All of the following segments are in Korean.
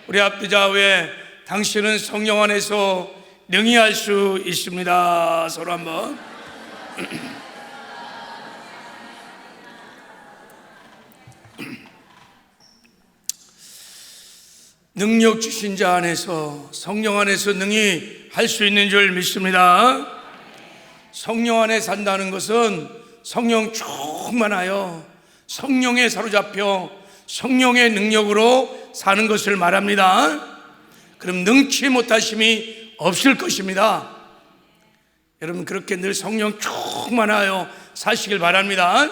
우리 압도자회 당신은 성령 안에서 능히 할 수 있습니다. 서로 한번. 능력 주신 자 안에서, 성령 안에서 능히 할 수 있는 줄 믿습니다. 성령 안에 산다는 것은 성령 충만하여 성령에 사로잡혀 성령의 능력으로 사는 것을 말합니다. 그럼 능치 못하심이 없을 것입니다. 여러분, 그렇게 늘 성령 충만하여 사시길 바랍니다.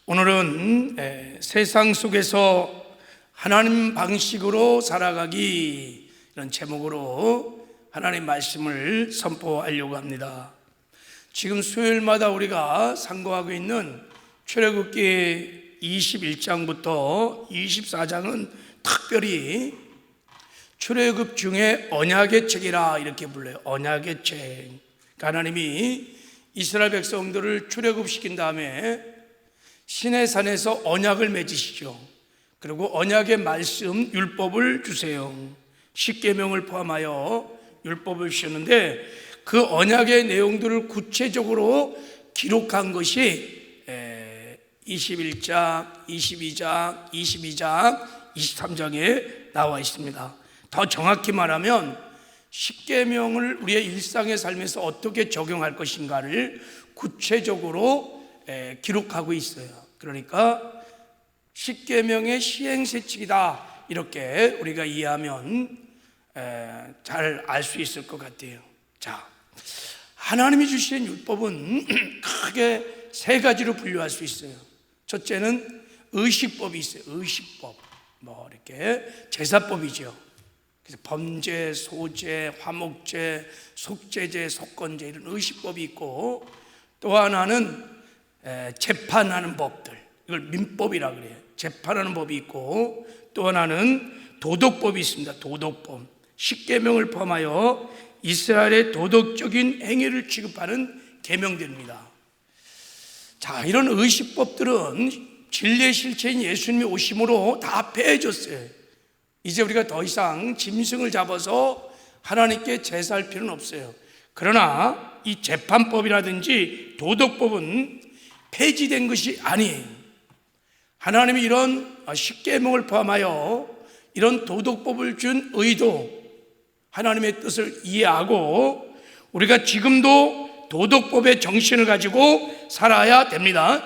오늘은 세상 속에서 하나님 방식으로 살아가기, 이런 제목으로 하나님 말씀을 선포하려고 합니다. 지금 수요일마다 우리가 상고하고 있는 출애굽기 21장부터 24장은 특별히 출애굽 중에 언약의 책이라 이렇게 불러요. 언약의 책. 하나님이 이스라엘 백성들을 출애굽시킨 다음에 시내산에서 언약을 맺으시죠. 그리고 언약의 말씀, 율법을 주세요. 십계명을 포함하여 율법을 주셨는데, 그 언약의 내용들을 구체적으로 기록한 것이 21장, 22장, 22장, 23장에 나와 있습니다. 더 정확히 말하면 십계명을 우리의 일상의 삶에서 어떻게 적용할 것인가를 구체적으로 기록하고 있어요. 그러니까 십계명의 시행세칙이다, 이렇게 우리가 이해하면 잘 알 수 있을 것 같아요. 자, 하나님이 주신 율법은 크게 세 가지로 분류할 수 있어요. 첫째는 의식법이 있어요. 의식법, 이렇게 제사법이죠. 그래서 범죄, 소죄, 화목죄, 속죄죄, 속건죄, 이런 의식법이 있고, 또 하나는 재판하는 법들, 이걸 민법이라 그래요. 재판하는 법이 있고, 또 하나는 도덕법이 있습니다. 도덕법. 십계명을 포함하여 이스라엘의 도덕적인 행위를 취급하는 계명들입니다. 자, 이런 의식법들은 진리의 실체인 예수님이 오심으로 다 폐해졌어요. 이제 우리가 더 이상 짐승을 잡아서 하나님께 제사할 필요는 없어요. 그러나 이 재판법이라든지 도덕법은 폐지된 것이 아니에요. 하나님이 이런 십계명을 포함하여 이런 도덕법을 준 의도, 하나님의 뜻을 이해하고 우리가 지금도 도덕법의 정신을 가지고 살아야 됩니다.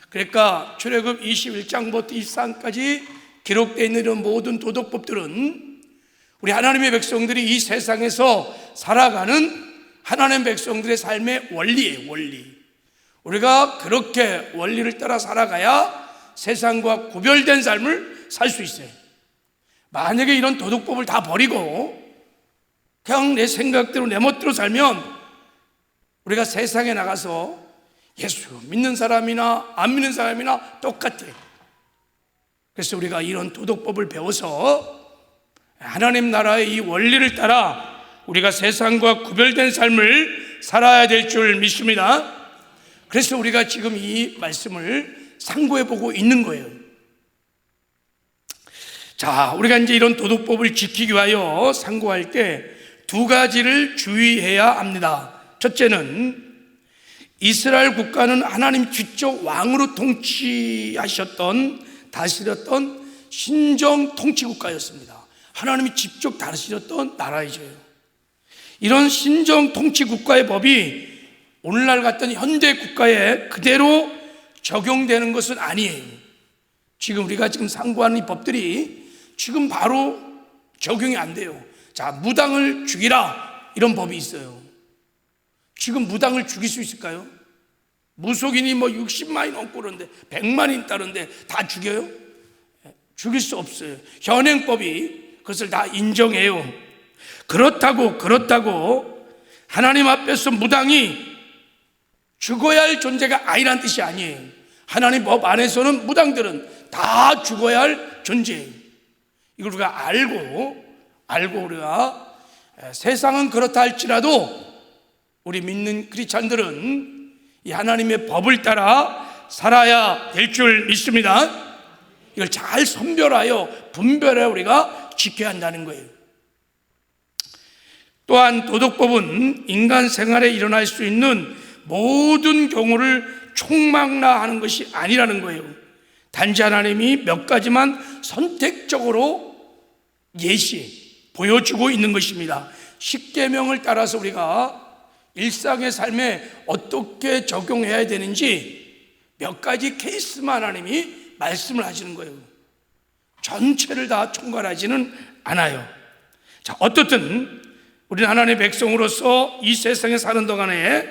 그러니까 출애굽 21장부터 23장까지 기록되어 있는 이런 모든 도덕법들은 우리 하나님의 백성들이 이 세상에서 살아가는 하나님의 백성들의 삶의 원리예요. 원리. 우리가 그렇게 원리를 따라 살아가야 세상과 구별된 삶을 살 수 있어요. 만약에 이런 도덕법을 다 버리고 그냥 내 생각대로 내 멋대로 살면 우리가 세상에 나가서 예수 믿는 사람이나 안 믿는 사람이나 똑같아. 그래서 우리가 이런 도덕법을 배워서 하나님 나라의 이 원리를 따라 우리가 세상과 구별된 삶을 살아야 될 줄 믿습니다. 그래서 우리가 지금 이 말씀을 상고해 보고 있는 거예요. 자, 우리가 이제 이런 도덕법을 지키기 위하여 상고할 때 두 가지를 주의해야 합니다. 첫째는 이스라엘 국가는 하나님 직접 왕으로 통치하셨던, 다스렸던 신정 통치 국가였습니다. 하나님이 직접 다스렸던 나라이죠. 이런 신정 통치 국가의 법이 오늘날 같은 현대 국가에 그대로 적용되는 것은 아니에요. 지금 우리가 상고하는 이 법들이 지금 바로 적용이 안 돼요. 자, 무당을 죽이라, 이런 법이 있어요. 지금 무당을 죽일 수 있을까요? 무속인이 60만이 넘고 그러는데 100만이 있다는데 다 죽여요? 죽일 수 없어요. 현행법이 그것을 다 인정해요. 그렇다고 하나님 앞에서 무당이 죽어야 할 존재가 아니란 뜻이 아니에요. 하나님 법 안에서는 무당들은 다 죽어야 할 존재예요. 이걸 우리가 알고 우리가 세상은 그렇다 할지라도 우리 믿는 크리스찬들은 이 하나님의 법을 따라 살아야 될 줄 믿습니다. 이걸 잘 선별하여 분별해 우리가 지켜야 한다는 거예요. 또한 도덕법은 인간 생활에 일어날 수 있는 모든 경우를 총망라하는 것이 아니라는 거예요. 단지 하나님이 몇 가지만 선택적으로 보여주고 있는 것입니다. 십계명을 따라서 우리가 일상의 삶에 어떻게 적용해야 되는지 몇 가지 케이스만 하나님이 말씀을 하시는 거예요. 전체를 다 총괄하지는 않아요. 자, 어떻든 우리는 하나님의 백성으로서 이 세상에 사는 동안에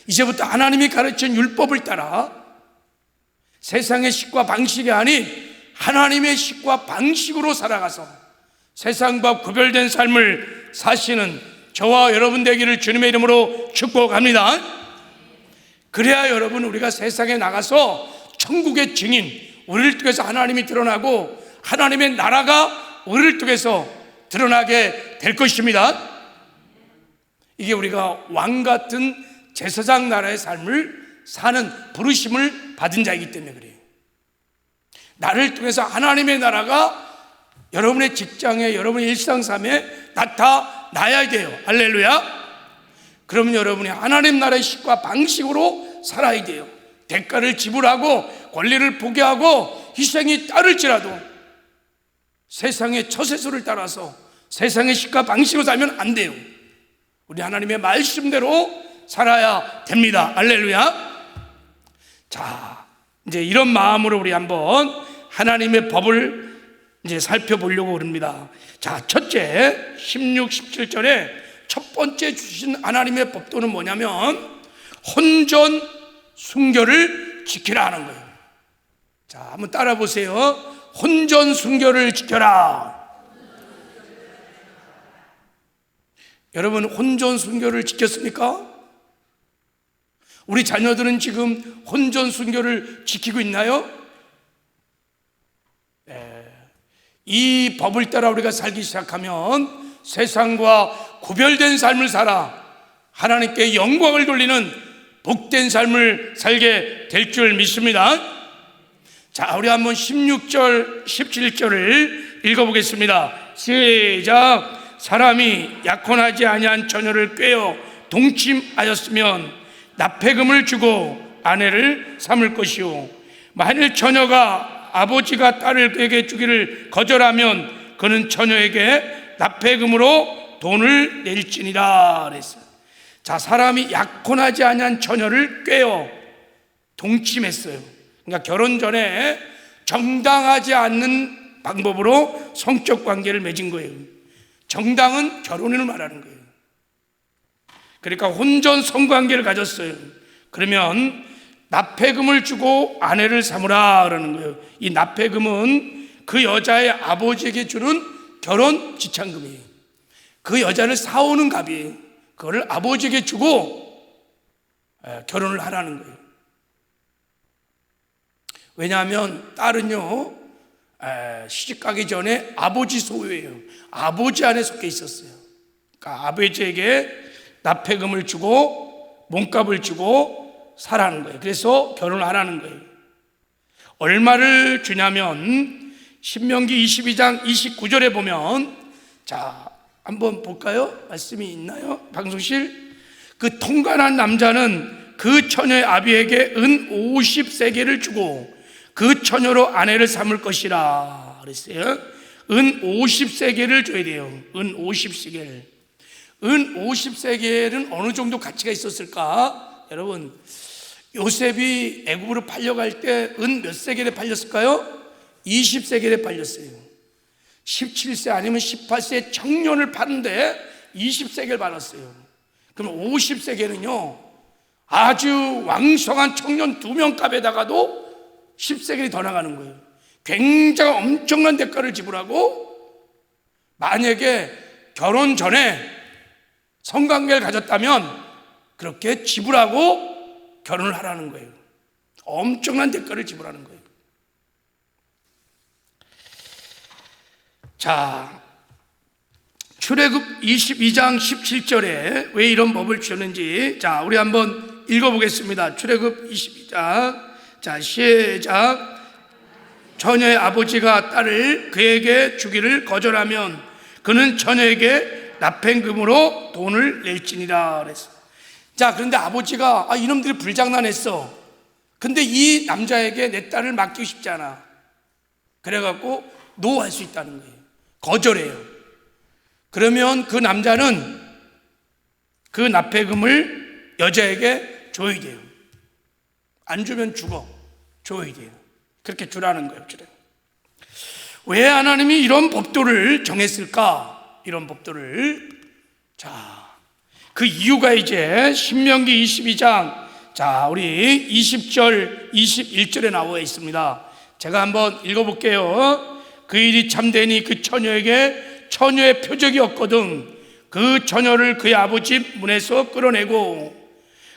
이제부터 하나님이 가르친 율법을 따라 세상의 식과 방식이 아닌 하나님의 식과 방식으로 살아가서 세상과 구별된 삶을 사시는 저와 여러분 되기를 주님의 이름으로 축복합니다. 그래야 여러분, 우리가 세상에 나가서 천국의 증인, 우리를 통해서 하나님이 드러나고 하나님의 나라가 우리를 통해서 드러나게 될 것입니다. 이게 우리가 왕같은 제사장 나라의 삶을 사는 부르심을 받은 자이기 때문에 그래요. 나를 통해서 하나님의 나라가 여러분의 직장에, 여러분의 일상삶에 나타나야 돼요. 할렐루야. 그러면 여러분이 하나님 나라의 식과 방식으로 살아야 돼요. 대가를 지불하고 권리를 포기하고 희생이 따를지라도 세상의 처세술을 따라서 세상의 식과 방식으로 살면 안 돼요. 우리 하나님의 말씀대로 살아야 됩니다. 할렐루야. 자, 이제 이런 마음으로 우리 한번 하나님의 법을 이제 살펴보려고 합니다. 자, 첫째 16, 17절에 첫 번째 주신 하나님의 법도는 뭐냐면 혼전 순결을 지키라 하는 거예요. 자, 한번 따라 보세요. 혼전 순결을 지켜라. 여러분, 혼전 순결을 지켰습니까? 우리 자녀들은 지금 혼전 순결을 지키고 있나요? 이 법을 따라 우리가 살기 시작하면 세상과 구별된 삶을 살아 하나님께 영광을 돌리는 복된 삶을 살게 될 줄 믿습니다. 자, 우리 한번 16절, 17절을 읽어보겠습니다. 시작. 사람이 약혼하지 아니한 처녀를 꾀어 동침하였으면 납폐금을 주고 아내를 삼을 것이요, 만일 처녀가 아버지가 딸에게 주기를 거절하면 그는 처녀에게 납폐금으로 돈을 낼지니라 그랬어요. 자, 사람이 약혼하지 아니한 처녀를 꾀어 동침했어요. 그러니까 결혼 전에 정당하지 않는 방법으로 성적 관계를 맺은 거예요. 정당은 결혼을 말하는 거예요. 그러니까 혼전 성관계를 가졌어요. 그러면 납폐금을 주고 아내를 삼으라 그러는 거예요. 이 납폐금은 그 여자의 아버지에게 주는 결혼 지참금이에요. 그 여자를 사오는 값이에요. 그거를 아버지에게 주고 결혼을 하라는 거예요. 왜냐하면 딸은요, 시집가기 전에 아버지 소유예요. 아버지 안에 속해 있었어요. 그러니까 아버지에게 납폐금을 주고 몸값을 주고 사라는 거예요. 그래서 결혼을 하라는 거예요. 얼마를 주냐면 신명기 22장 29절에 보면, 자, 한번 볼까요? 말씀이 있나요? 방송실. 그 통관한 남자는 그 처녀의 아비에게 은 50세겔을 주고 그 처녀로 아내를 삼을 것이라 그랬어요. 은 50세겔을 줘야 돼요. 은 50세겔. 은 50세겔은 어느 정도 가치가 있었을까? 여러분, 요셉이 애굽으로 팔려갈 때 은 몇 세겔에 팔렸을까요? 20세겔에 팔렸어요. 17세 아니면 18세 청년을 파는데 20세겔 받았어요. 그럼 50세겔은요, 아주 왕성한 청년 2명 값에다가도 10세겔이 더 나가는 거예요. 굉장히 엄청난 대가를 지불하고, 만약에 결혼 전에 성관계를 가졌다면 그렇게 지불하고 결혼을 하라는 거예요. 엄청난 대가를 지불하는 거예요. 자, 출애굽 22장 17절에 왜 이런 법을 주셨는지, 자, 우리 한번 읽어보겠습니다. 출애굽 22장. 자, 시작. 처녀의 아버지가 딸을 그에게 주기를 거절하면 그는 처녀에게 납행금으로 돈을 낼지니라 그랬어. 자, 그런데 아버지가 이놈들이 불장난했어. 근데 이 남자에게 내 딸을 맡기고 싶지 않아. 그래갖고 노할 수 있다는 거예요. 거절해요. 그러면 그 남자는 그 납폐금을 여자에게 줘야 돼요. 안 주면 죽어. 줘야 돼요. 그렇게 주라는 거예요. 왜 하나님이 이런 법도를 정했을까? 이런 법도를. 자, 그 이유가 이제 신명기 22장 우리 20절 21절에 나와 있습니다. 제가 한번 읽어볼게요. 그 일이 참되니 그 처녀에게 처녀의 표적이 없거든 그 처녀를 그의 아버지 문에서 끌어내고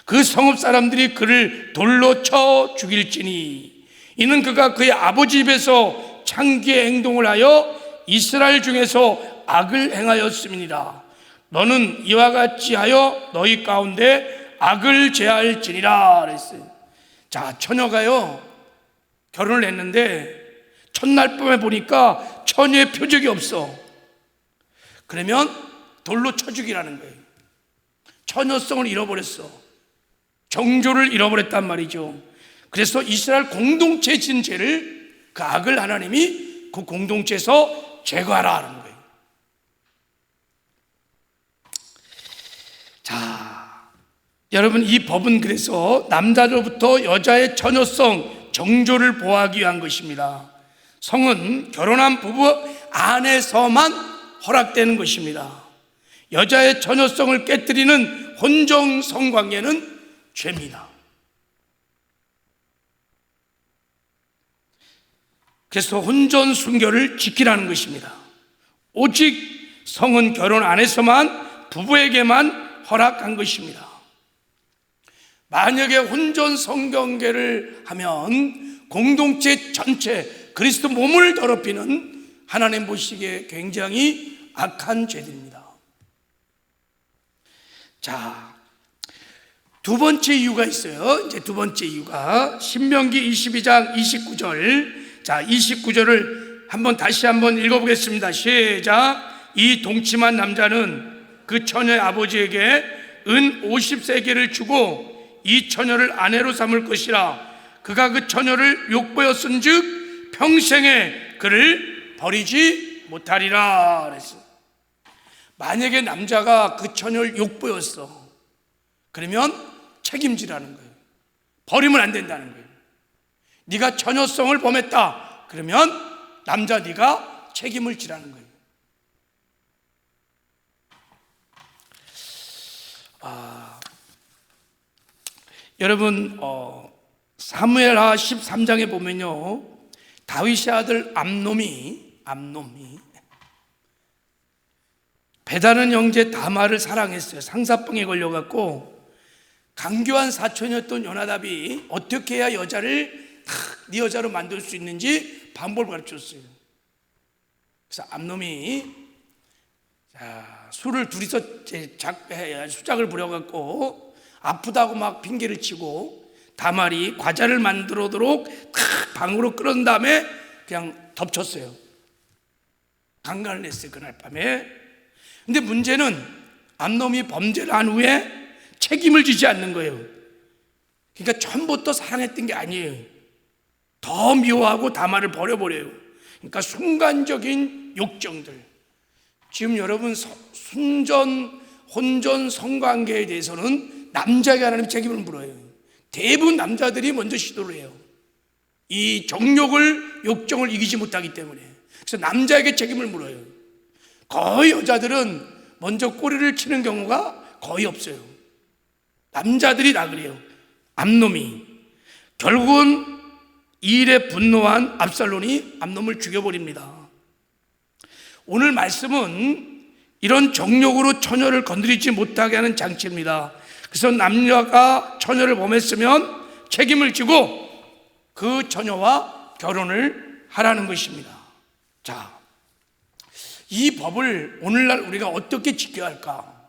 그 성읍 사람들이 그를 돌로 쳐 죽일지니 이는 그가 그의 아버지 집에서 창기의 행동을 하여 이스라엘 중에서 악을 행하였음이니라. 너는 이와 같이 하여 너희 가운데 악을 제할지니라 그랬어요. 자, 처녀가요 결혼을 했는데 첫날 밤에 보니까 처녀의 표적이 없어. 그러면 돌로 쳐 죽이라는 거예요. 처녀성을 잃어버렸어. 정조를 잃어버렸단 말이죠. 그래서 이스라엘 공동체에 진 죄를, 그 악을 하나님이 그 공동체에서 제거하라 하는 거예요. 자, 여러분, 이 법은 그래서 남자로부터 여자의 처녀성, 정조를 보호하기 위한 것입니다. 성은 결혼한 부부 안에서만 허락되는 것입니다. 여자의 처녀성을 깨뜨리는 혼정 성관계는 죄입니다. 그래서 혼전 순결을 지키라는 것입니다. 오직 성은 결혼 안에서만 부부에게만 허락한 것입니다. 만약에 혼전 성관계를 하면 공동체 전체 그리스도 몸을 더럽히는 하나님 보시기에 굉장히 악한 죄들입니다. 자, 두 번째 이유가 있어요. 이제 두 번째 이유가 신명기 22장 29절. 자, 29절을 다시 한번 읽어보겠습니다. 시작. 이 동침한 남자는 그 처녀의 아버지에게 은 50세겔을 주고 이 처녀를 아내로 삼을 것이라. 그가 그 처녀를 욕보였은즉 평생에 그를 버리지 못하리라 그랬어요. 만약에 남자가 그 처녀를 욕보였어, 그러면 책임지라는 거예요. 버리면 안 된다는 거예요. 네가 처녀성을 범했다, 그러면 남자 네가 책임을 지라는 거예요. 여러분, 사무엘하 13장에 보면요, 다윗의 아들 암놈이 배다른 형제 다말을 사랑했어요. 상사병에 걸려갖고 강교한 사촌이었던 요나답이 어떻게 해야 여자를 네 여자로 만들 수 있는지 방법을 가르쳤어요. 그래서 암놈이 술을 둘이서 수작을 부려갖고 아프다고 막 핑계를 치고 다말이 과자를 만들어도록 방으로 끌은 다음에 그냥 덮쳤어요. 강간을 했어요, 그날 밤에. 근데 문제는 암놈이 범죄를 한 후에 책임을 지지 않는 거예요. 그러니까 처음부터 사랑했던 게 아니에요. 더 미워하고 다말을 버려버려요. 그러니까 순간적인 욕정들. 지금 여러분, 혼전 성관계에 대해서는 남자에게 하나님 책임을 물어요. 대부분 남자들이 먼저 시도를 해요. 이 욕정을 이기지 못하기 때문에. 그래서 남자에게 책임을 물어요. 거의 여자들은 먼저 꼬리를 치는 경우가 거의 없어요. 남자들이 다 그래요. 암놈이 결국은 이 일에 분노한 압살론이 암놈을 죽여버립니다. 오늘 말씀은 이런 정욕으로 처녀를 건드리지 못하게 하는 장치입니다. 그래서 남녀가 처녀를 범했으면 책임을 지고 그 처녀와 결혼을 하라는 것입니다. 자, 이 법을 오늘날 우리가 어떻게 지켜야 할까?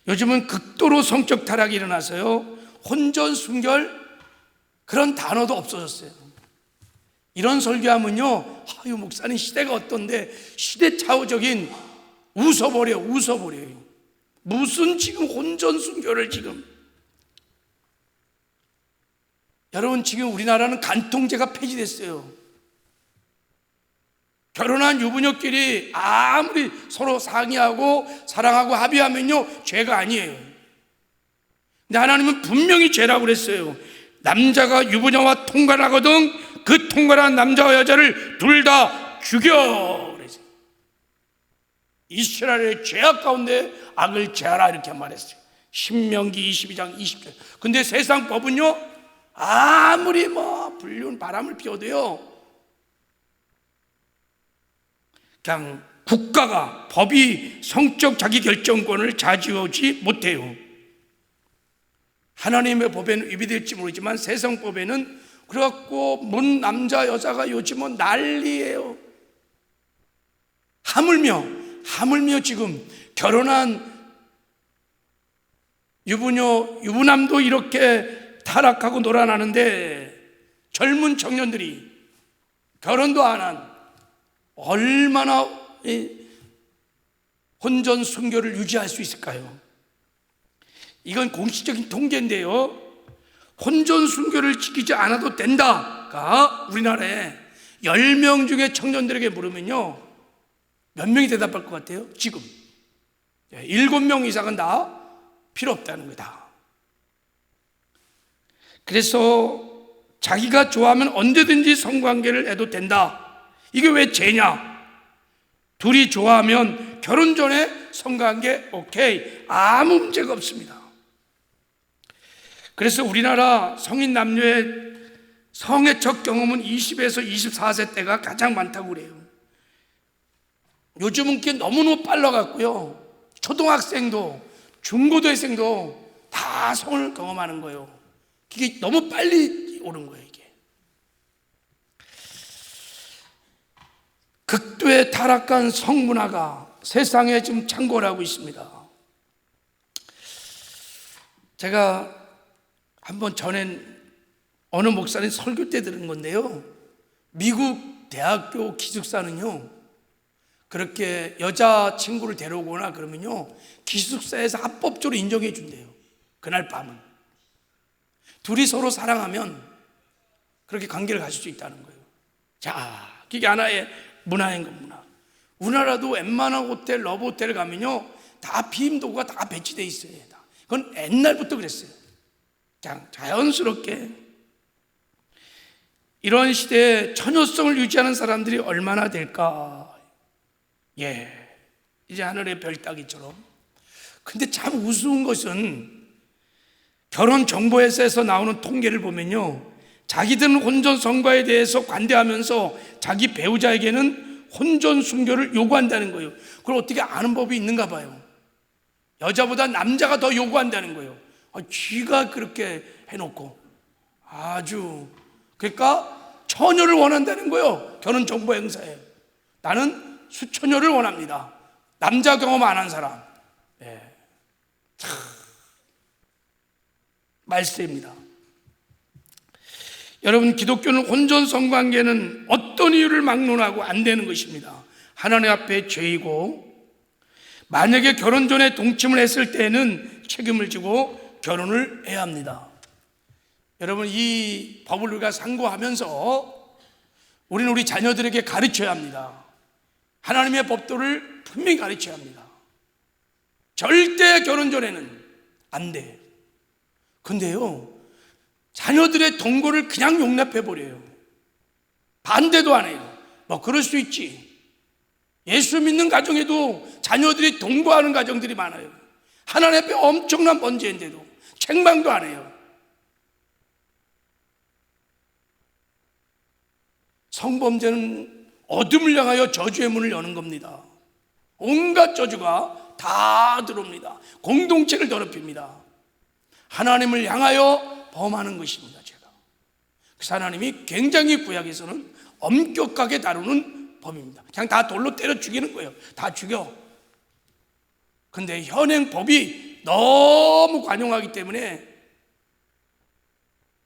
요즘은 극도로 성적 타락이 일어나서요, 혼전 순결 그런 단어도 없어졌어요. 이런 설교하면요, 아유 목사님 시대가 어떤데, 시대착오적인 웃어버려요. 무슨 지금 혼전 순교를 지금. 여러분, 지금 우리나라는 간통죄가 폐지됐어요. 결혼한 유부녀끼리 아무리 서로 상의하고 사랑하고 합의하면요, 죄가 아니에요. 근데 하나님은 분명히 죄라고 그랬어요. 남자가 유부녀와 통관을 하거든 그 통관한 남자와 여자를 둘 다 죽여 그랬어요. 이스라엘의 죄악 가운데 악을 제하라 이렇게 말했어요. 신명기 22장 20절. 근데 세상 법은요, 아무리 불륜 바람을 피워도요, 그냥 국가가, 법이 성적 자기 결정권을 차지하지 못해요. 하나님의 법에는 위배될지 모르지만 세상 법에는 그래갖고 뭔 남자 여자가 요즘은 난리예요. 하물며 지금 결혼한 유부남도 이렇게 타락하고 놀아나는데 젊은 청년들이 결혼도 안 한 얼마나 혼전 순교를 유지할 수 있을까요? 이건 공식적인 통계인데요, 혼전 순교를 지키지 않아도 된다가 우리나라에 10명 중에 청년들에게 물으면요, 몇 명이 대답할 것 같아요? 지금 7명 이상은 다 필요 없다는 거다. 그래서 자기가 좋아하면 언제든지 성관계를 해도 된다. 이게 왜 죄냐? 둘이 좋아하면 결혼 전에 성관계 오케이, 아무 문제가 없습니다. 그래서 우리나라 성인 남녀의 성의 첫 경험은 20에서 24세 때가 가장 많다고 그래요. 요즘은 그게 너무너무 빨라갖고요, 초등학생도 중고등학생도 다 성을 경험하는 거예요. 이게 너무 빨리 오는 거예요. 이게 극도의 타락한 성문화가 세상에 지금 창궐 하고 있습니다. 제가 한번 전엔 어느 목사님 설교 때 들은 건데요, 미국 대학교 기숙사는요, 그렇게 여자친구를 데려오거나 그러면요, 기숙사에서 합법적으로 인정해 준대요. 그날 밤은 둘이 서로 사랑하면 그렇게 관계를 가질 수 있다는 거예요. 자, 그게 하나의 문화인 겁니다. 우리나라도 웬만한 호텔, 러브호텔 가면요, 다 피임도구가 다 배치되어 있어요. 그건 옛날부터 그랬어요. 그냥 자연스럽게. 이런 시대에 처녀성을 유지하는 사람들이 얼마나 될까? 이제 하늘의 별 따기처럼. 근데 참 우스운 것은 결혼정보회사에서 나오는 통계를 보면요, 자기들은 혼전 성과에 대해서 관대하면서 자기 배우자에게는 혼전 순교를 요구한다는 거예요. 그걸 어떻게 아는 법이 있는가 봐요. 여자보다 남자가 더 요구한다는 거예요. 쥐가 그렇게 해놓고 아주, 그러니까 처녀를 원한다는 거예요. 결혼정보 행사에 나는 수처녀를 원합니다. 남자 경험 안 한 사람. 참 말세입니다. 여러분, 기독교는 혼전 성관계는 어떤 이유를 막론하고 안 되는 것입니다. 하나님 앞에 죄이고, 만약에 결혼 전에 동침을 했을 때는 책임을 지고 결혼을 해야 합니다. 여러분, 이 법을 우리가 상고하면서 우리는 우리 자녀들에게 가르쳐야 합니다. 하나님의 법도를 분명히 가르쳐야 합니다. 절대 결혼 전에는 안 돼. 근데요, 자녀들의 동거를 그냥 용납해버려요. 반대도 안 해요. 그럴 수 있지. 예수 믿는 가정에도 자녀들이 동거하는 가정들이 많아요. 하나님 앞에 엄청난 번제인데도 책망도 안 해요. 성범죄는 어둠을 향하여 저주의 문을 여는 겁니다. 온갖 저주가 다 들어옵니다. 공동체를 더럽힙니다. 하나님을 향하여 범하는 것입니다. 제가 그래서 하나님이 굉장히 구약에서는 엄격하게 다루는 법입니다. 그냥 다 돌로 때려 죽이는 거예요. 다 죽여. 근데 현행 법이 너무 관용하기 때문에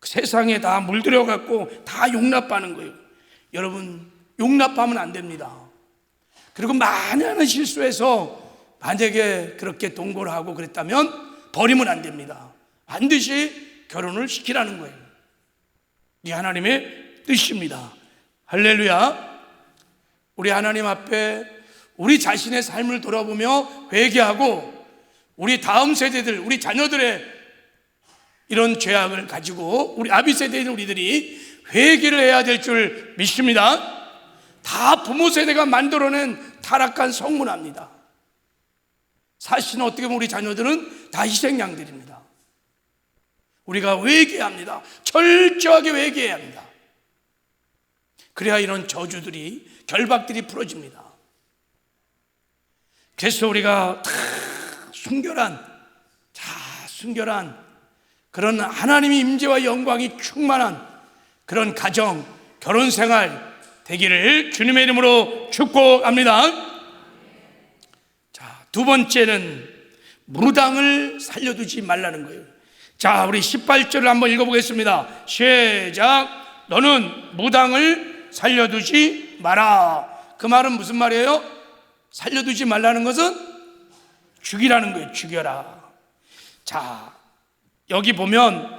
세상에 다 물들여 갖고 다 용납하는 거예요. 여러분, 용납하면 안 됩니다. 그리고 많은 실수해서 만약에 그렇게 동거를 하고 그랬다면 버리면 안 됩니다. 반드시 결혼을 시키라는 거예요. 이 하나님의 뜻입니다. 할렐루야. 우리 하나님 앞에 우리 자신의 삶을 돌아보며 회개하고 우리 다음 세대들, 우리 자녀들의 이런 죄악을 가지고 우리 아비 세대인 우리들이 회개를 해야 될 줄 믿습니다. 다 부모 세대가 만들어낸 타락한 성문화입니다. 사실은 어떻게 보면 우리 자녀들은 다 희생양들입니다. 우리가 회개합니다. 철저하게 회개해야 합니다. 그래야 이런 저주들이, 결박들이 풀어집니다. 그래서 우리가 다 순결한 그런 하나님의 임재와 영광이 충만한 그런 가정, 결혼 생활 되기를 주님의 이름으로 축복합니다. 자, 두 번째는 무당을 살려두지 말라는 거예요. 자, 우리 18절을 한번 읽어보겠습니다. 시작. 너는 무당을 살려두지 마라. 그 말은 무슨 말이에요? 살려두지 말라는 것은 죽이라는 거예요. 죽여라. 자, 여기 보면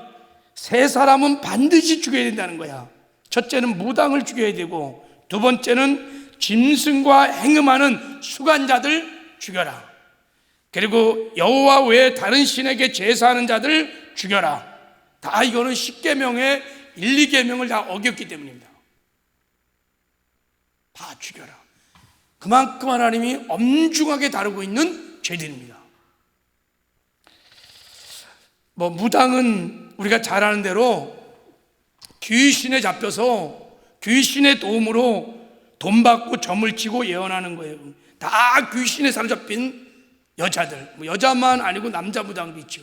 세 사람은 반드시 죽여야 된다는 거야. 첫째는 무당을 죽여야 되고, 두 번째는 짐승과 행음하는 수간자들 죽여라. 그리고 여호와 외에 다른 신에게 제사하는 자들 죽여라. 다 이거는 10계명의 1, 2계명을 다 어겼기 때문입니다. 다 죽여라. 그만큼 하나님이 엄중하게 다루고 있는 죄들입니다. 무당은 우리가 잘 아는 대로 귀신에 잡혀서 귀신의 도움으로 돈 받고 점을 치고 예언하는 거예요. 다 귀신에 사로잡힌 여자들, 여자만 아니고 남자 무당도 있죠.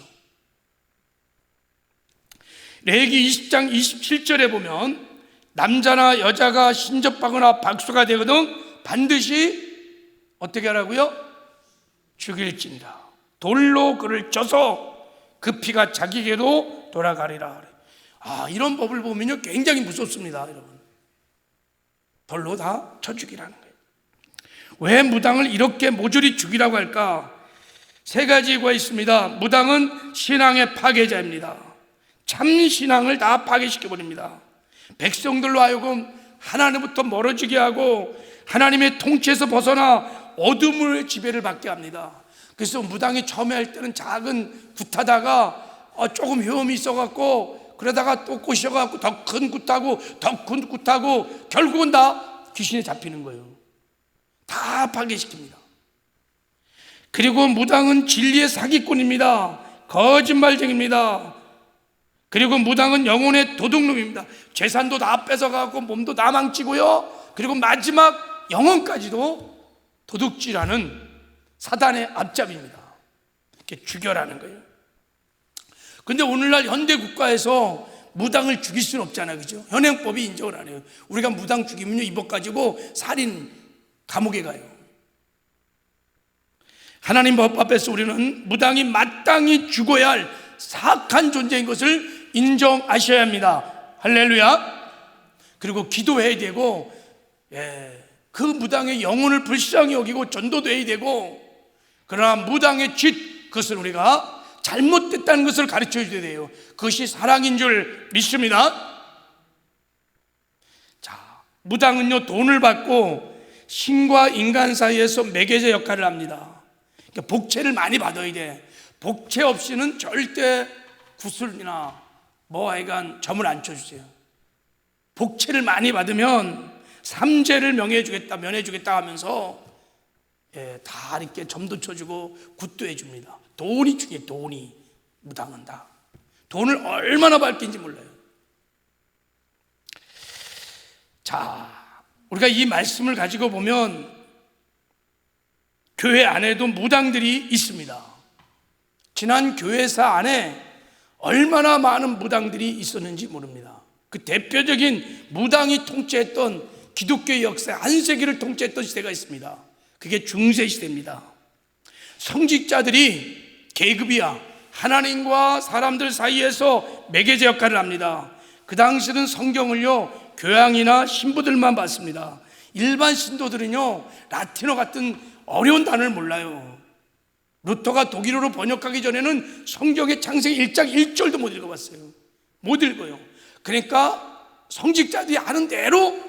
레위기 20장 27절에 보면 남자나 여자가 신접하거나 박수가 되거든 반드시 어떻게 하라고요? 죽일지니라. 돌로 그를 쳐서 그 피가 자기에게로 돌아가리라. 이런 법을 보면요 굉장히 무섭습니다. 여러분, 돌로 다 쳐 죽이라는 거예요. 왜 무당을 이렇게 모조리 죽이라고 할까? 세 가지 이유가 있습니다. 무당은 신앙의 파괴자입니다. 참 신앙을 다 파괴시켜버립니다. 백성들로 하여금 하나님부터 멀어지게 하고 하나님의 통치에서 벗어나 어둠의 지배를 받게 합니다. 그래서 무당이 처음에 할 때는 작은 굿하다가 조금 효험이 있어갖고 그러다가 또 꼬셔갖고 더 큰 굿하고 더 큰 굿하고 결국은 다 귀신에 잡히는 거예요. 다 파괴시킵니다. 그리고 무당은 진리의 사기꾼입니다. 거짓말쟁입니다. 그리고 무당은 영혼의 도둑놈입니다. 재산도 다 뺏어가고 몸도 다 망치고요. 그리고 마지막 영혼까지도 도둑질하는 사단의 앞잡이입니다. 이렇게 죽여라는 거예요. 근데 오늘날 현대 국가에서 무당을 죽일 수는 없잖아요. 그죠? 현행법이 인정을 안 해요. 우리가 무당 죽이면요 입법 가지고 살인 감옥에 가요. 하나님 법 앞에서 우리는 무당이 마땅히 죽어야 할 사악한 존재인 것을 인정하셔야 합니다. 할렐루야. 그리고 기도해야 되고, 그 무당의 영혼을 불쌍히 여기고 전도도 해야 되고, 그러나 무당의 짓, 그것을 우리가 잘못됐다는 것을 가르쳐 줘야 돼요. 그것이 사랑인 줄 믿습니다. 자, 무당은요 돈을 받고 신과 인간 사이에서 매개자 역할을 합니다. 그러니까 복채를 많이 받아야 돼. 복채 없이는 절대 구슬이나 하여간 점을 안 쳐주세요. 복채를 많이 받으면 삼재를 면해주겠다 하면서 다 이렇게 점도 쳐주고 굿도 해줍니다. 돈이 중요해요. 돈이. 무당은 다 돈을 얼마나 밝힌지 몰라요. 자, 우리가 이 말씀을 가지고 보면 교회 안에도 무당들이 있습니다. 지난 교회사 안에 얼마나 많은 무당들이 있었는지 모릅니다. 그 대표적인 무당이 통치했던 기독교의 역사 한 세기를 통치했던 시대가 있습니다. 그게 중세시대입니다. 성직자들이 계급이야 하나님과 사람들 사이에서 매개제 역할을 합니다. 그 당시는 성경을요, 교양이나 신부들만 봤습니다. 일반 신도들은요, 라틴어 같은 어려운 단어를 몰라요. 루터가 독일어로 번역하기 전에는 성경의 창세기 1장 1절도 못 읽어봤어요. 못 읽어요. 그러니까 성직자들이 하는 대로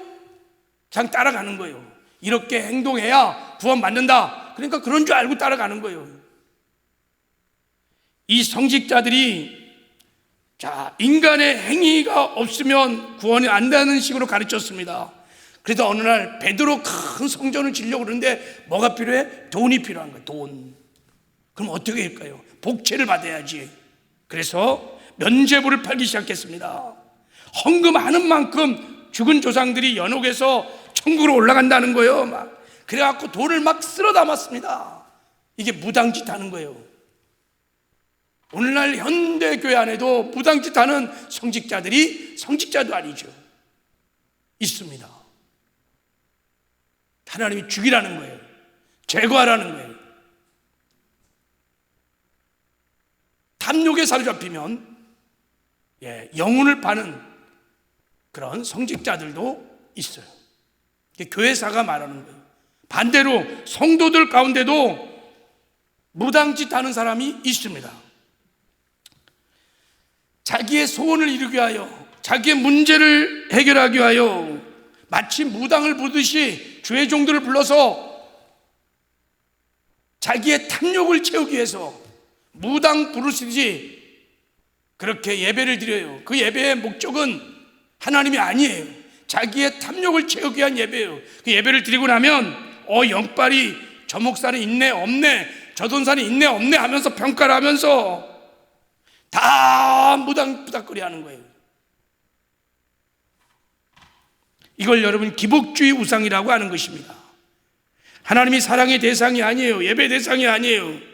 그냥 따라가는 거예요. 이렇게 행동해야 구원받는다. 그러니까 그런 줄 알고 따라가는 거예요. 이 성직자들이 인간의 행위가 없으면 구원이 안 되는 식으로 가르쳤습니다. 그래서 어느 날 베드로 큰 성전을 지려고 그러는데 뭐가 필요해? 돈이 필요한 거예요. 돈. 그럼 어떻게 할까요? 복채를 받아야지. 그래서 면죄부를 팔기 시작했습니다. 헌금하는 만큼 죽은 조상들이 연옥에서 천국으로 올라간다는 거예요. 그래갖고 돈을 막 쓸어 담았습니다. 이게 무당짓 하는 거예요. 오늘날 현대교회 안에도 무당짓 하는 성직자들이 성직자도 아니죠. 있습니다. 하나님이 죽이라는 거예요. 제거하라는 거예요. 탐욕에 사로잡히면 영혼을 파는 그런 성직자들도 있어요. 교회사가 말하는 거예요. 반대로 성도들 가운데도 무당짓 하는 사람이 있습니다. 자기의 소원을 이루기 위하여, 자기의 문제를 해결하기 위하여 마치 무당을 부르듯이 주의 종들을 불러서 자기의 탐욕을 채우기 위해서 무당 부르시듯이 그렇게 예배를 드려요. 그 예배의 목적은 하나님이 아니에요. 자기의 탐욕을 채우기 위한 예배예요. 그 예배를 드리고 나면 영빨이 저 목사는 있네 없네, 저 돈사는 있네 없네 하면서 평가를 하면서 다 무당부닥거리 하는 거예요. 이걸 여러분 기복주의 우상이라고 하는 것입니다. 하나님이 사랑의 대상이 아니에요. 예배 대상이 아니에요.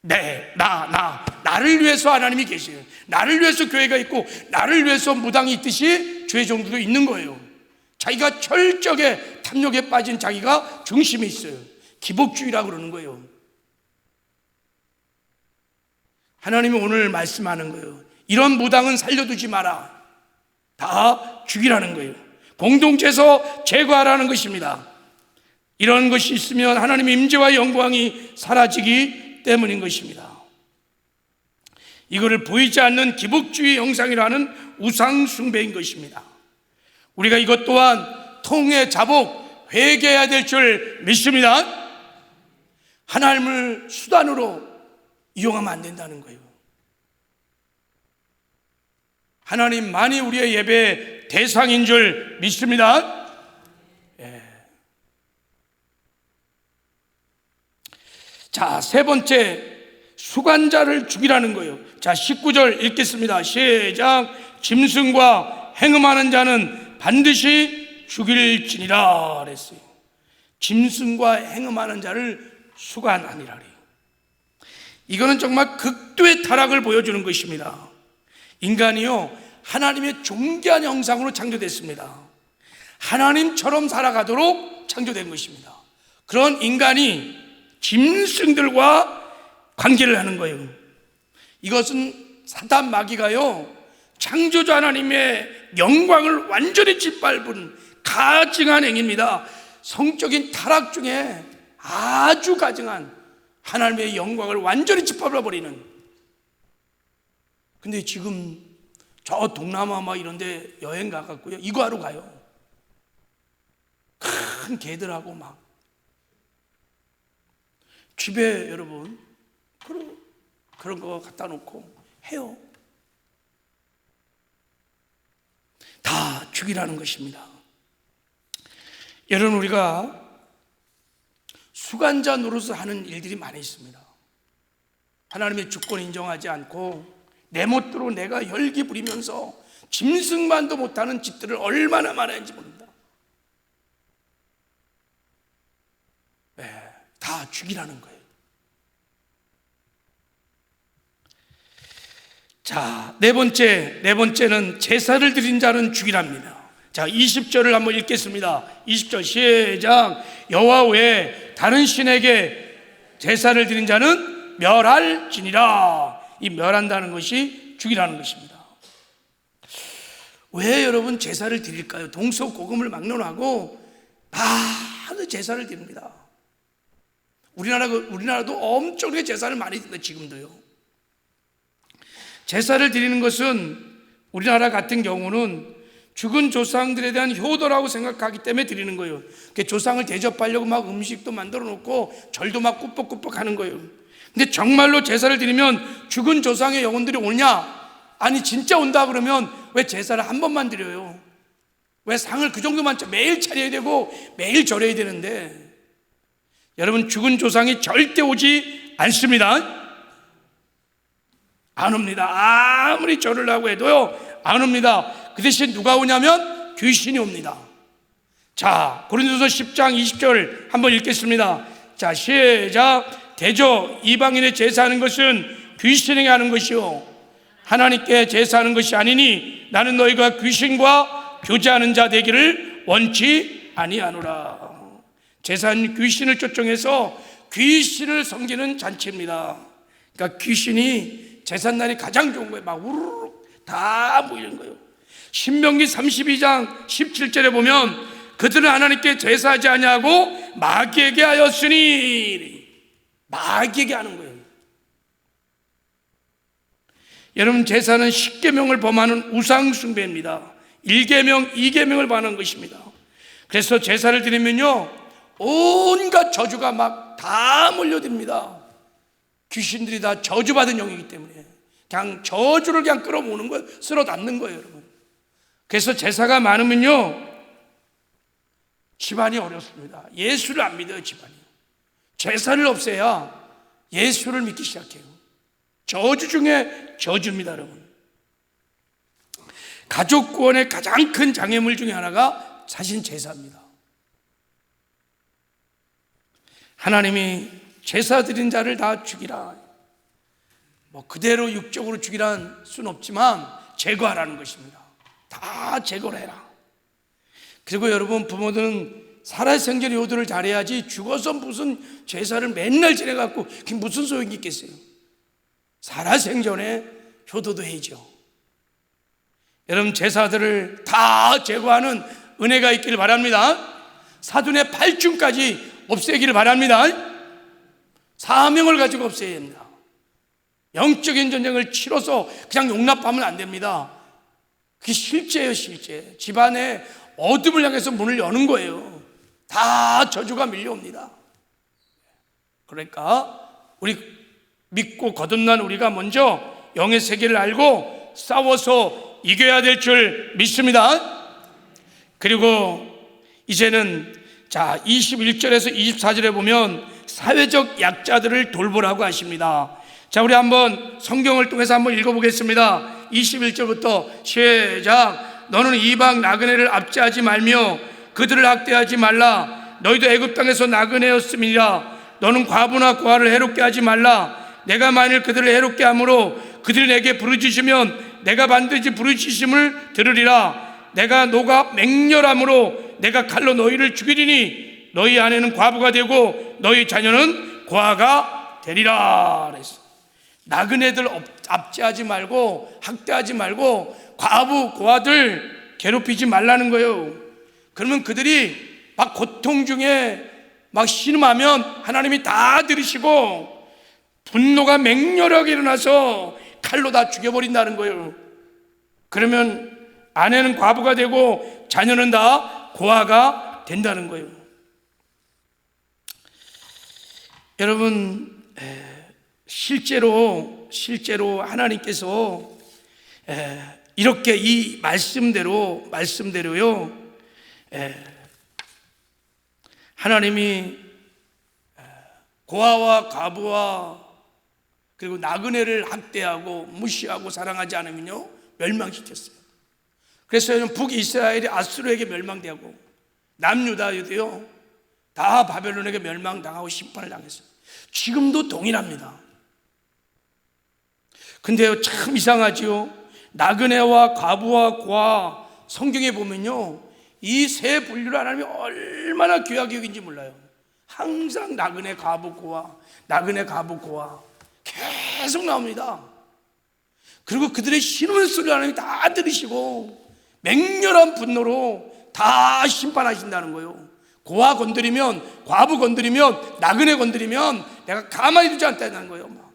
나를 위해서 하나님이 계세요. 나를 위해서 교회가 있고 나를 위해서 무당이 있듯이 주의 종들도 있는 거예요. 자기가 철저하게 탐욕에 빠진 자기가 중심에 있어요. 기복주의라고 그러는 거예요. 하나님이 오늘 말씀하는 거예요. 이런 무당은 살려두지 마라. 다 죽이라는 거예요. 공동체에서 제거하라는 것입니다. 이런 것이 있으면 하나님의 임재와 영광이 사라지기 때문인 것입니다. 이거를 보이지 않는 기복주의 형상이라는 우상 숭배인 것입니다. 우리가 이것 또한 통해 자복 회개해야 될 줄 믿습니다. 하나님을 수단으로 이용하면 안 된다는 거예요. 하나님만이 우리의 예배의 대상인 줄 믿습니다. 자, 세 번째, 수간자를 죽이라는 거예요. 자, 19절 읽겠습니다. 시작. 짐승과 행음하는 자는 반드시 죽일지니라 그랬어요. 짐승과 행음하는 자를 수간하니라 그래요. 이거는 정말 극도의 타락을 보여주는 것입니다. 인간이요, 하나님의 존귀한 형상으로 창조됐습니다. 하나님처럼 살아가도록 창조된 것입니다. 그런 인간이 짐승들과 관계를 하는 거예요. 이것은 사단 마귀가요, 창조주 하나님의 영광을 완전히 짓밟은 가증한 행위입니다. 성적인 타락 중에 아주 가증한 하나님의 영광을 완전히 짓밟아버리는. 근데 지금 저 동남아 막 이런 데 여행 가갖고요, 이거 하러 가요. 큰 개들하고 막. 집에 여러분 그런 거 갖다 놓고 해요. 다 죽이라는 것입니다. 여러분, 우리가 수간자 노릇을 하는 일들이 많이 있습니다. 하나님의 주권 인정하지 않고 내 멋대로 내가 혈기 부리면서 짐승만도 못하는 짓들을 얼마나 많이 하는지 모릅니다. 다 죽이라는 거예요. 자, 네 번째는 제사를 드린 자는 죽이랍니다. 자, 20절을 한번 읽겠습니다. 20절 시작. 여호와 외에 다른 신에게 제사를 드린 자는 멸할지니라. 이 멸한다는 것이 죽이라는 것입니다. 왜 여러분 제사를 드릴까요? 동서고금을 막론하고 많은 제사를 드립니다. 우리나라도 엄청나게 제사를 많이 드립니다. 지금도요. 제사를 드리는 것은 우리나라 같은 경우는 죽은 조상들에 대한 효도라고 생각하기 때문에 드리는 거예요. 조상을 대접하려고 막 음식도 만들어 놓고 절도 막 꾸벅꾸벅 하는 거예요. 근데 정말로 제사를 드리면 죽은 조상의 영혼들이 오냐? 아니 진짜 온다 그러면 왜 제사를 한 번만 드려요? 왜 상을 그 정도만 매일 차려야 되고 매일 절해야 되는데, 여러분 죽은 조상이 절대 오지 않습니다. 안 옵니다. 아무리 절을 하고 해도요 안 옵니다. 그 대신 누가 오냐면 귀신이 옵니다. 자, 고린도서 10장 20절 한번 읽겠습니다. 자, 시작. 대저 이방인의 제사하는 것은 귀신에게 하는 것이요 하나님께 제사하는 것이 아니니 나는 너희가 귀신과 교제하는 자 되기를 원치 아니하노라. 제사는 귀신을 초청해서 귀신을 섬기는 잔치입니다. 그러니까 귀신이 제삿날이 가장 좋은 거예요. 막 우르르 다 모이는 거예요. 신명기 32장 17절에 보면 그들은 하나님께 제사하지 아니하고 마귀에게 하였으니, 마귀에게 하는 거예요. 여러분 제사는 10계명을 범하는 우상 숭배입니다. 1계명, 2계명을 범하는 것입니다. 그래서 제사를 드리면요 온갖 저주가 막 다 몰려듭니다. 귀신들이 다 저주받은 영이기 때문에 그냥 저주를 그냥 끌어모으는 거예요. 쓸어 담는 거예요, 여러분. 그래서 제사가 많으면요 집안이 어렵습니다. 예수를 안 믿어요, 집안이. 제사를 없애야 예수를 믿기 시작해요. 저주 중에 저주입니다, 여러분. 가족 구원의 가장 큰 장애물 중에 하나가 사실 제사입니다. 하나님이 제사 드린 자를 다 죽이라, 뭐 그대로 육적으로 죽이라는 수는 없지만 제거하라는 것입니다. 다 제거를 해라. 그리고 여러분 부모들은 살아생전에 효도를 잘해야지 죽어서 무슨 제사를 맨날 지내갖고 그게 무슨 소용이 있겠어요. 살아생전에 효도도 해야죠. 여러분 제사들을 다 제거하는 은혜가 있기를 바랍니다. 사돈의 8중까지 없애기를 바랍니다. 사명을 가지고 없애야 합니다. 영적인 전쟁을 치러서 그냥 용납하면 안 됩니다. 그게 실제예요, 실제. 집안에 어둠을 향해서 문을 여는 거예요. 다 저주가 밀려옵니다. 그러니까 우리 믿고 거듭난 우리가 먼저 영의 세계를 알고 싸워서 이겨야 될 줄 믿습니다. 그리고 이제는 자 21절에서 24절에 보면 사회적 약자들을 돌보라고 하십니다. 자, 우리 한번 성경을 통해서 한번 읽어보겠습니다. 21절부터 시작. 너는 이방 나그네를 압제하지 말며 그들을 학대하지 말라. 너희도 애굽 땅에서 나그네였음이라. 너는 과부나 고아를 해롭게 하지 말라. 내가 만일 그들을 해롭게 함으로 그들이 내게 부르짖으면 내가 반드시 부르짖음을 들으리라. 내가 노가 맹렬함으로 내가 칼로 너희를 죽이리니 너희 아내는 과부가 되고 너희 자녀는 고아가 되리라. 그랬어. 나그네들 압제하지 말고 학대하지 말고 과부 고아들 괴롭히지 말라는 거예요. 그러면 그들이 막 고통 중에 막 신음하면 하나님이 다 들으시고 분노가 맹렬하게 일어나서 칼로 다 죽여버린다는 거예요. 그러면 아내는 과부가 되고 자녀는 다 고아가 된다는 거예요. 여러분 실제로 하나님께서 이렇게 이 말씀대로요 하나님이 고아와 과부와 그리고 나그네를 학대하고 무시하고 사랑하지 않으면요 멸망시켰어요. 그래서 북이스라엘이 아수르에게 멸망되고 남유다에도요 다 바벨론에게 멸망당하고 심판을 당했어요. 지금도 동일합니다. 근데요 참 이상하지요. 나그네와 과부와 고아 성경에 보면요 이 세 분류를 하나님이 얼마나 귀하게 여긴지 몰라요. 항상 나그네 과부 고아, 나그네 과부 고아 계속 나옵니다. 그리고 그들의 신음소리를 하나님이 다 들으시고 맹렬한 분노로 다 심판하신다는 거예요. 고아 건드리면, 과부 건드리면, 나그네 건드리면 내가 가만히 두지 않다는 거예요. 막.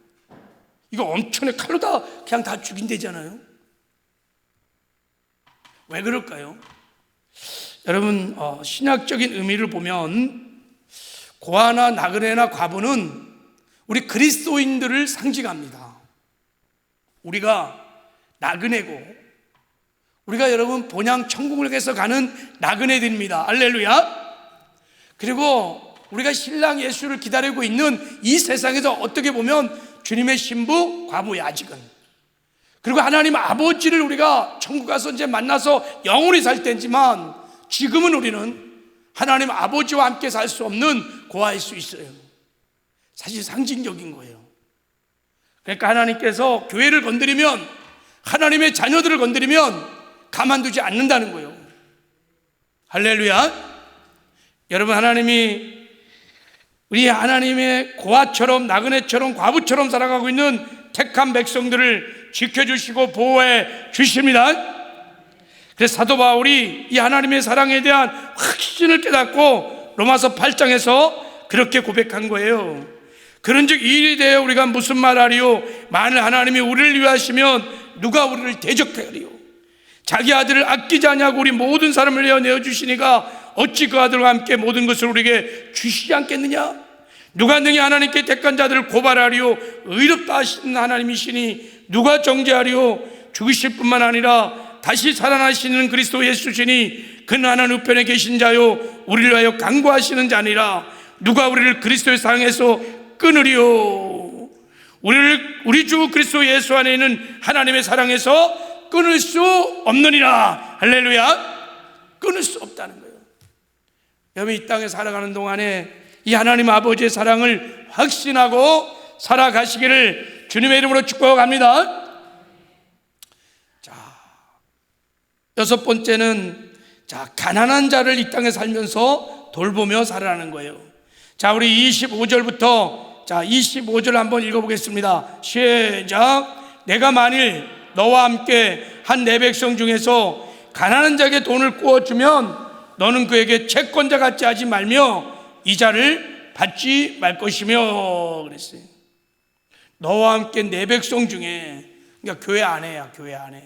이거 엄청나게 칼로 다 그냥 다 죽인대잖아요. 왜 그럴까요? 여러분, 신학적인 의미를 보면 고아나 나그네나 과부는 우리 그리스도인들을 상징합니다. 우리가 나그네고, 우리가 여러분 본향 천국을 위해서 가는 나그네들입니다. 할렐루야. 그리고 우리가 신랑 예수를 기다리고 있는 이 세상에서 어떻게 보면 주님의 신부, 과부야 아직은. 그리고 하나님 아버지를 우리가 천국 가서 이제 만나서 영원히 살 때지만, 지금은 우리는 하나님 아버지와 함께 살 수 없는 고아일 수 있어요. 사실 상징적인 거예요. 그러니까 하나님께서 교회를 건드리면, 하나님의 자녀들을 건드리면 가만두지 않는다는 거예요. 할렐루야. 여러분, 하나님이 우리 하나님의 고아처럼, 나그네처럼, 과부처럼 살아가고 있는 택한 백성들을 지켜주시고 보호해 주십니다. 그래서 사도 바울이 이 하나님의 사랑에 대한 확신을 깨닫고 로마서 8장에서 그렇게 고백한 거예요. 그런즉 이 일에 대해 우리가 무슨 말하리요? 만일 하나님이 우리를 위하시면 누가 우리를 대적하리요? 자기 아들을 아끼지 아니하고 우리 모든 사람을 내어 주시니가 어찌 그 아들과 함께 모든 것을 우리에게 주시지 않겠느냐? 누가 능히 하나님께 택한 자들을 고발하리요? 의롭다 하시는 하나님이시니 누가 정죄하리요? 죽으실 뿐만 아니라 다시 살아나시는 그리스도 예수시니 그는 하나님 우편에 계신 자요 우리를 위하여 간구하시는 자니라. 누가 우리를 그리스도의 사랑에서 끊으리요? 우리 주 그리스도 예수 안에 있는 하나님의 사랑에서 끊을 수 없느니라. 할렐루야. 끊을 수 없다는 거예요. 여러분, 이 땅에 살아가는 동안에 이 하나님 아버지의 사랑을 확신하고 살아가시기를 주님의 이름으로 축복합니다. 자, 여섯 번째는 가난한 자를 이 땅에 살면서 돌보며 살아가는 거예요. 자, 우리 25절부터 25절 한번 읽어보겠습니다. 시작. 내가 만일 너와 함께 한 내 백성 중에서 가난한 자에게 돈을 구워주면 너는 그에게 채권자 같지 하지 말며 이자를 받지 말 것이며 그랬어요. 너와 함께 내 백성 중에, 그러니까 교회 안에야, 교회 안에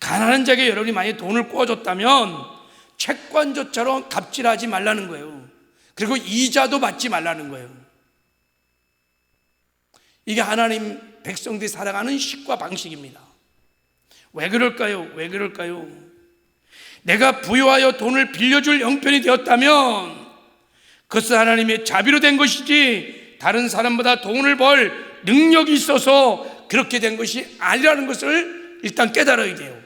가난한 자에게 여러분이 만약에 돈을 구워줬다면 채권자처럼 갑질하지 말라는 거예요. 그리고 이자도 받지 말라는 거예요. 이게 하나님 백성들이 살아가는 식과 방식입니다. 왜 그럴까요? 왜 그럴까요? 내가 부유하여 돈을 빌려줄 형편이 되었다면 그것은 하나님의 자비로 된 것이지 다른 사람보다 돈을 벌 능력이 있어서 그렇게 된 것이 아니라는 것을 일단 깨달아야 돼요.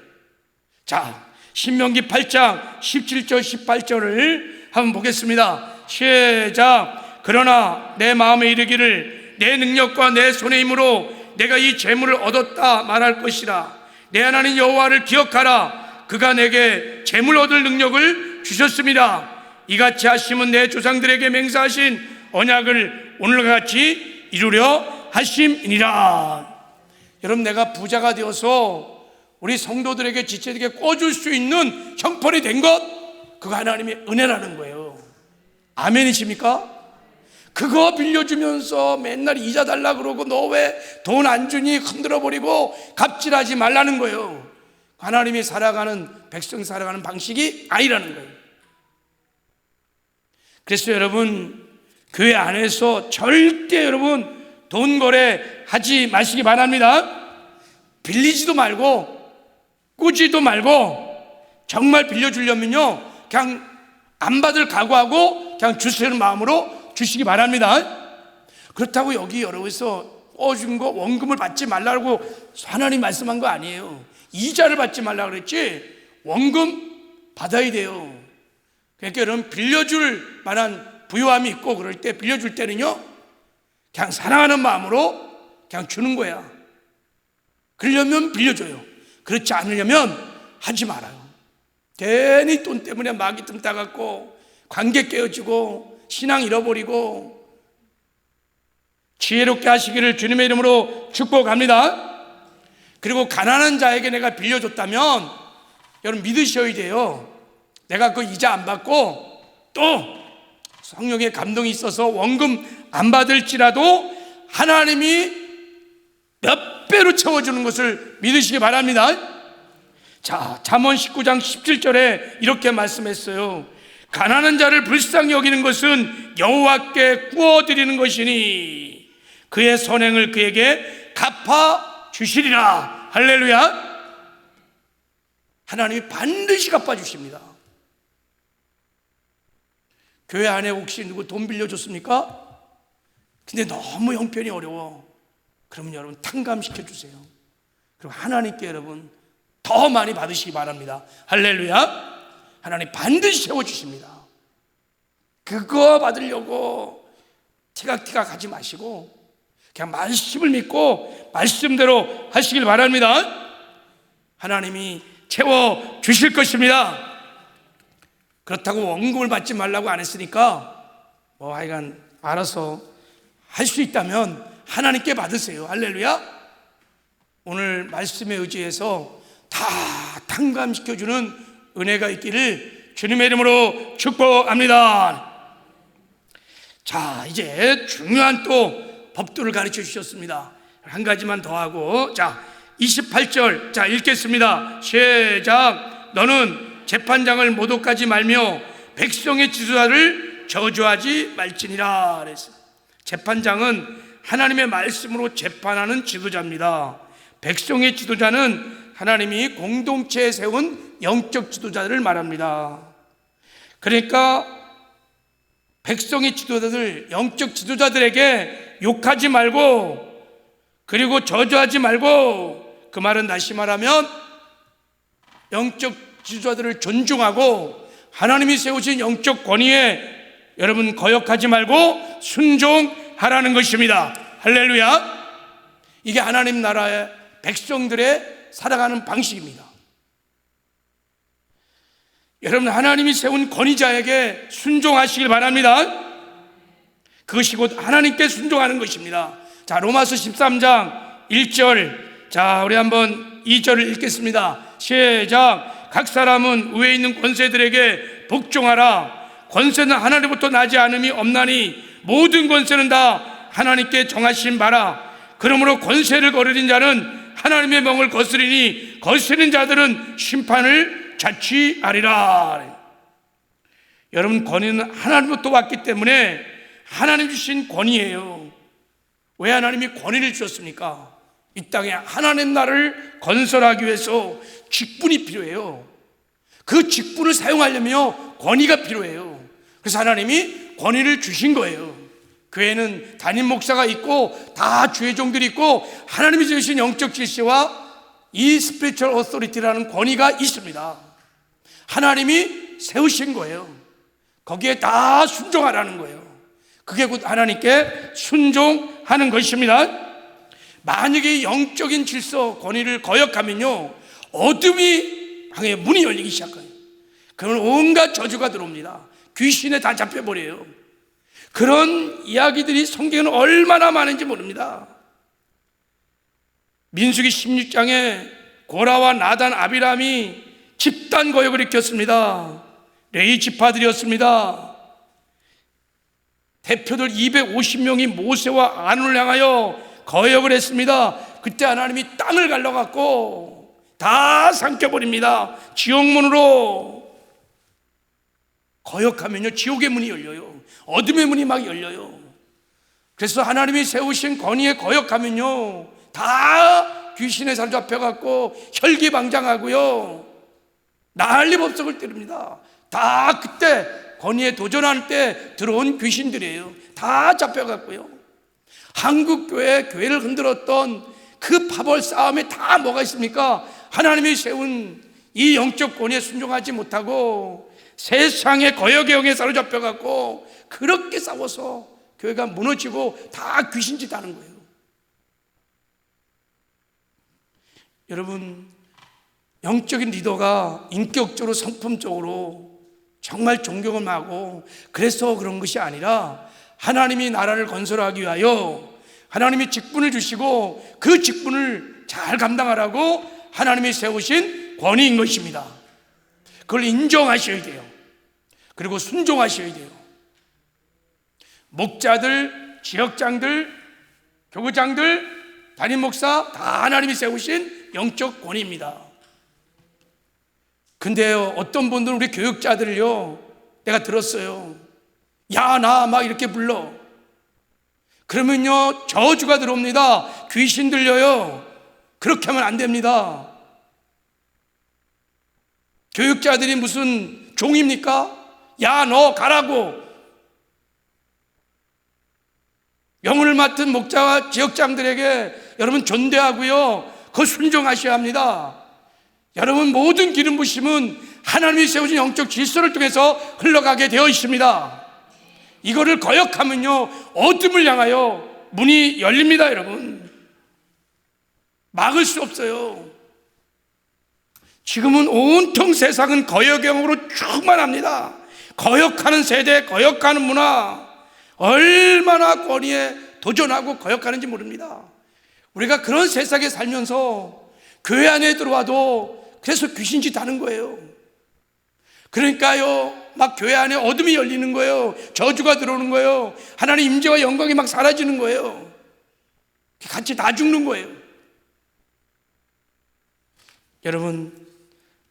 자, 신명기 8장 17절 18절을 한번 보겠습니다. 시작. 그러나 내 마음에 이르기를 내 능력과 내 손의 힘으로 내가 이 재물을 얻었다 말할 것이라. 내 하나님 여호와를 기억하라. 그가 내게 재물 얻을 능력을 주셨습니다. 이같이 하심은 내 조상들에게 맹세하신 언약을 오늘과 같이 이루려 하심이니라. 여러분, 내가 부자가 되어서 우리 성도들에게 지체들에게 꿔줄 수 있는 형편이 된 것, 그거 하나님의 은혜라는 거예요. 아멘이십니까? 그거 빌려주면서 맨날 이자 달라 그러고 너 왜 돈 안 주니 흔들어버리고 갑질하지 말라는 거예요. 하나님이 살아가는, 백성 살아가는 방식이 아니라는 거예요. 그래서 여러분, 교회 안에서 절대 여러분 돈 거래 하지 마시기 바랍니다. 빌리지도 말고 꾸지도 말고, 정말 빌려주려면요 그냥 안 받을 각오하고 그냥 주시는 마음으로 주시기 바랍니다. 그렇다고 여기 여러분에서 꿔준 거 원금을 받지 말라고 하나님 말씀한 거 아니에요. 이자를 받지 말라고 그랬지 원금 받아야 돼요. 그러니까 여러분, 빌려줄 만한 부유함이 있고 그럴 때, 빌려줄 때는요 그냥 사랑하는 마음으로 그냥 주는 거야. 그러려면 빌려줘요. 그렇지 않으려면 하지 말아요. 괜히 돈 때문에 마귀 틈 따갖고 관계 깨어지고 신앙 잃어버리고, 지혜롭게 하시기를 주님의 이름으로 축복합니다. 그리고 가난한 자에게 내가 빌려줬다면 여러분 믿으셔야 돼요. 내가 그 이자 안 받고 또 성령의 감동이 있어서 원금 안 받을지라도 하나님이 몇 배로 채워주는 것을 믿으시기 바랍니다. 자, 잠언 19장 17절에 이렇게 말씀했어요. 가난한 자를 불쌍히 여기는 것은 여호와께 구워드리는 것이니 그의 선행을 그에게 갚아 주시리라. 할렐루야. 하나님이 반드시 갚아주십니다. 교회 안에 혹시 누구 돈 빌려줬습니까? 근데 너무 형편이 어려워. 그러면 여러분 탕감시켜 주세요. 그리고 하나님께 여러분 더 많이 받으시기 바랍니다. 할렐루야. 하나님 반드시 채워주십니다. 그거 받으려고 티각티각 하지 마시고 그냥 말씀을 믿고 말씀대로 하시길 바랍니다. 하나님이 채워주실 것입니다. 그렇다고 원금을 받지 말라고 안 했으니까 하여간 알아서 할 수 있다면 하나님께 받으세요. 할렐루야. 오늘 말씀에 의지해서 다 탕감시켜주는 은혜가 있기를 주님의 이름으로 축복합니다. 자, 이제 중요한 또 법도를 가르쳐 주셨습니다. 한 가지만 더 하고, 자 28절 자 읽겠습니다. 시작. 너는 재판장을 모독하지 말며 백성의 지도자를 저주하지 말지니라 그랬어요. 재판장은 하나님의 말씀으로 재판하는 지도자입니다. 백성의 지도자는 하나님이 공동체에 세운 영적 지도자들을 말합니다. 그러니까 백성의 지도자들, 영적 지도자들에게 욕하지 말고 그리고 저주하지 말고, 그 말은 다시 말하면 영적 지도자들을 존중하고 하나님이 세우신 영적 권위에 여러분 거역하지 말고 순종하라는 것입니다. 할렐루야. 이게 하나님 나라의 백성들의 살아가는 방식입니다. 여러분 하나님이 세운 권위자에게 순종하시길 바랍니다. 그것이 곧 하나님께 순종하는 것입니다. 자, 로마서 13장 1절 자 우리 한번 2절을 읽겠습니다. 시작. 각 사람은 위에 있는 권세들에게 복종하라. 권세는 하나님부터 나지 않음이 없나니 모든 권세는 다 하나님께 정하신 바라. 그러므로 권세를 거르는 자는 하나님의 명을 거스리니 거스리는 자들은 심판을 자취하리라. 여러분 권위는 하나님부터 왔기 때문에 하나님 주신 권위예요. 왜 하나님이 권위를 주셨습니까? 이 땅에 하나님 나라를 건설하기 위해서 직분이 필요해요. 그 직분을 사용하려면 권위가 필요해요. 그래서 하나님이 권위를 주신 거예요. 교회는 담임 목사가 있고 다 주의 종들이 있고 하나님이 주신 영적 질서와 이 스피리추얼 오토리티라는 권위가 있습니다. 하나님이 세우신 거예요. 거기에 다 순종하라는 거예요. 그게 곧 하나님께 순종하는 것입니다. 만약에 영적인 질서, 권위를 거역하면요 어둠이 방에 문이 열리기 시작해요. 그러면 온갖 저주가 들어옵니다. 귀신에 다 잡혀버려요. 그런 이야기들이 성경에는 얼마나 많은지 모릅니다. 민수기 16장에 고라와 나단, 아비람이 집단 거역을 일으켰습니다. 레위 지파들이었습니다. 대표들 250명이 모세와 아론을 향하여 거역을 했습니다. 그때 하나님이 땅을 갈라갖고 다 삼켜버립니다. 지옥문으로. 거역하면요 지옥의 문이 열려요. 어둠의 문이 막 열려요. 그래서 하나님이 세우신 권위에 거역하면요 다 귀신에 사로잡혀갖고 혈기방장하고요 난리법석을 때립니다. 다 그때 권위에 도전할 때 들어온 귀신들이에요. 다 잡혀갔고요. 한국교회 교회를 흔들었던 그 파벌 싸움에 다 뭐가 있습니까? 하나님이 세운 이 영적 권위에 순종하지 못하고 세상의 거역의 영에 사로잡혀갖고 그렇게 싸워서 교회가 무너지고 다 귀신짓 하는 거예요. 여러분 영적인 리더가 인격적으로 성품적으로 정말 존경을 하고 그래서 그런 것이 아니라 하나님이 나라를 건설하기 위하여 하나님이 직분을 주시고 그 직분을 잘 감당하라고 하나님이 세우신 권위인 것입니다. 그걸 인정하셔야 돼요. 그리고 순종하셔야 돼요. 목자들, 지역장들, 교구장들, 담임 목사 다 하나님이 세우신 영적 권위입니다. 근데요, 어떤 분들은 우리 교육자들을요, 내가 들었어요. 야, 나 막 이렇게 불러. 그러면요, 저주가 들어옵니다. 귀신 들려요. 그렇게 하면 안 됩니다. 교육자들이 무슨 종입니까? 야, 너 가라고. 영혼을 맡은 목자와 지역장들에게 여러분 존대하고요, 그거 순종하셔야 합니다. 여러분 모든 기름 부심은 하나님이 세우신 영적 질서를 통해서 흘러가게 되어 있습니다. 이거를 거역하면요, 어둠을 향하여 문이 열립니다. 여러분 막을 수 없어요. 지금은 온통 세상은 거역형으로 충만합니다. 거역하는 세대, 거역하는 문화, 얼마나 권위에 도전하고 거역하는지 모릅니다. 우리가 그런 세상에 살면서 교회 안에 들어와도 그래서 귀신짓 하는 거예요. 그러니까요, 막 교회 안에 어둠이 열리는 거예요. 저주가 들어오는 거예요. 하나님 임재와 영광이 막 사라지는 거예요. 같이 다 죽는 거예요. 여러분,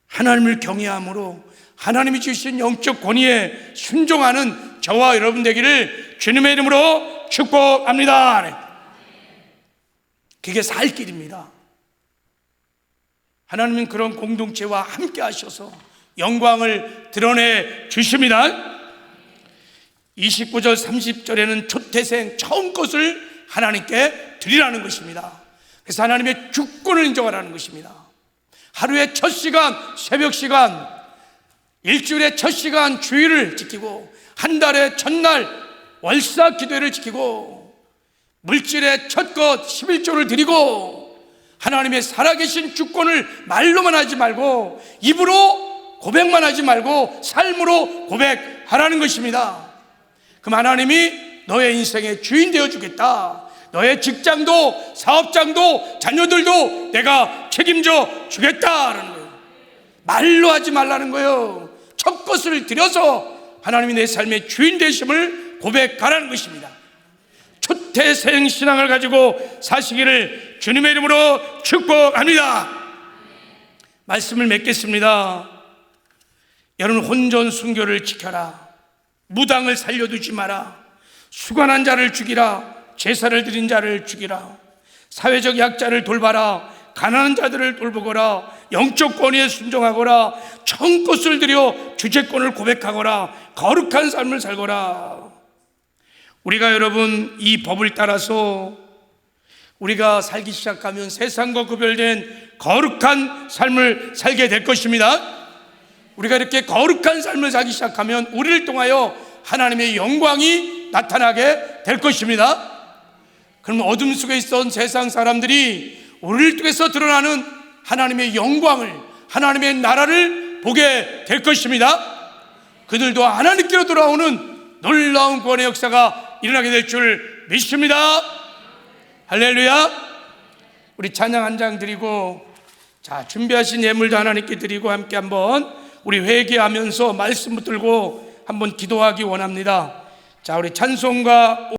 하나님을 경외함으로 하나님이 주신 영적 권위에 순종하는 저와 여러분 되기를 주님의 이름으로 축복합니다. 그게 살 길입니다. 하나님은 그런 공동체와 함께 하셔서 영광을 드러내 주십니다. 29절 30절에는 초태생 처음 것을 하나님께 드리라는 것입니다. 그래서 하나님의 주권을 인정하라는 것입니다. 하루의 첫 시간, 새벽 시간, 일주일의 첫 시간 주일을 지키고, 한 달의 첫날 월사 기도회를 지키고, 물질의 첫 것 11조를 드리고, 하나님의 살아계신 주권을 말로만 하지 말고 입으로 고백만 하지 말고 삶으로 고백하라는 것입니다. 그럼 하나님이 너의 인생의 주인 되어주겠다. 너의 직장도 사업장도 자녀들도 내가 책임져 주겠다라는 거예요. 말로 하지 말라는 거예요. 첫 것을 드려서 하나님이 내 삶의 주인 되심을 고백하라는 것입니다. 초태생 신앙을 가지고 사시기를 주님의 이름으로 축복합니다. 말씀을 맺겠습니다. 여러분, 혼전 순교를 지켜라. 무당을 살려두지 마라. 수관한 자를 죽이라. 제사를 드린 자를 죽이라. 사회적 약자를 돌봐라. 가난한 자들을 돌보거라. 영적 권위에 순종하거라. 청것을 들여 주제권을 고백하거라. 거룩한 삶을 살거라. 우리가 여러분 이 법을 따라서 우리가 살기 시작하면 세상과 구별된 거룩한 삶을 살게 될 것입니다. 우리가 이렇게 거룩한 삶을 살기 시작하면 우리를 통하여 하나님의 영광이 나타나게 될 것입니다. 그럼 어둠 속에 있던 세상 사람들이 우리를 통해서 드러나는 하나님의 영광을, 하나님의 나라를 보게 될 것입니다. 그들도 하나님께로 돌아오는 놀라운 구원의 역사가 일어나게 될 줄 믿습니다. 할렐루야. 우리 찬양 한 장 드리고, 자, 준비하신 예물도 하나님께 드리고 함께 한번 우리 회개하면서 말씀 붙들고 한번 기도하기 원합니다. 자, 우리 찬송가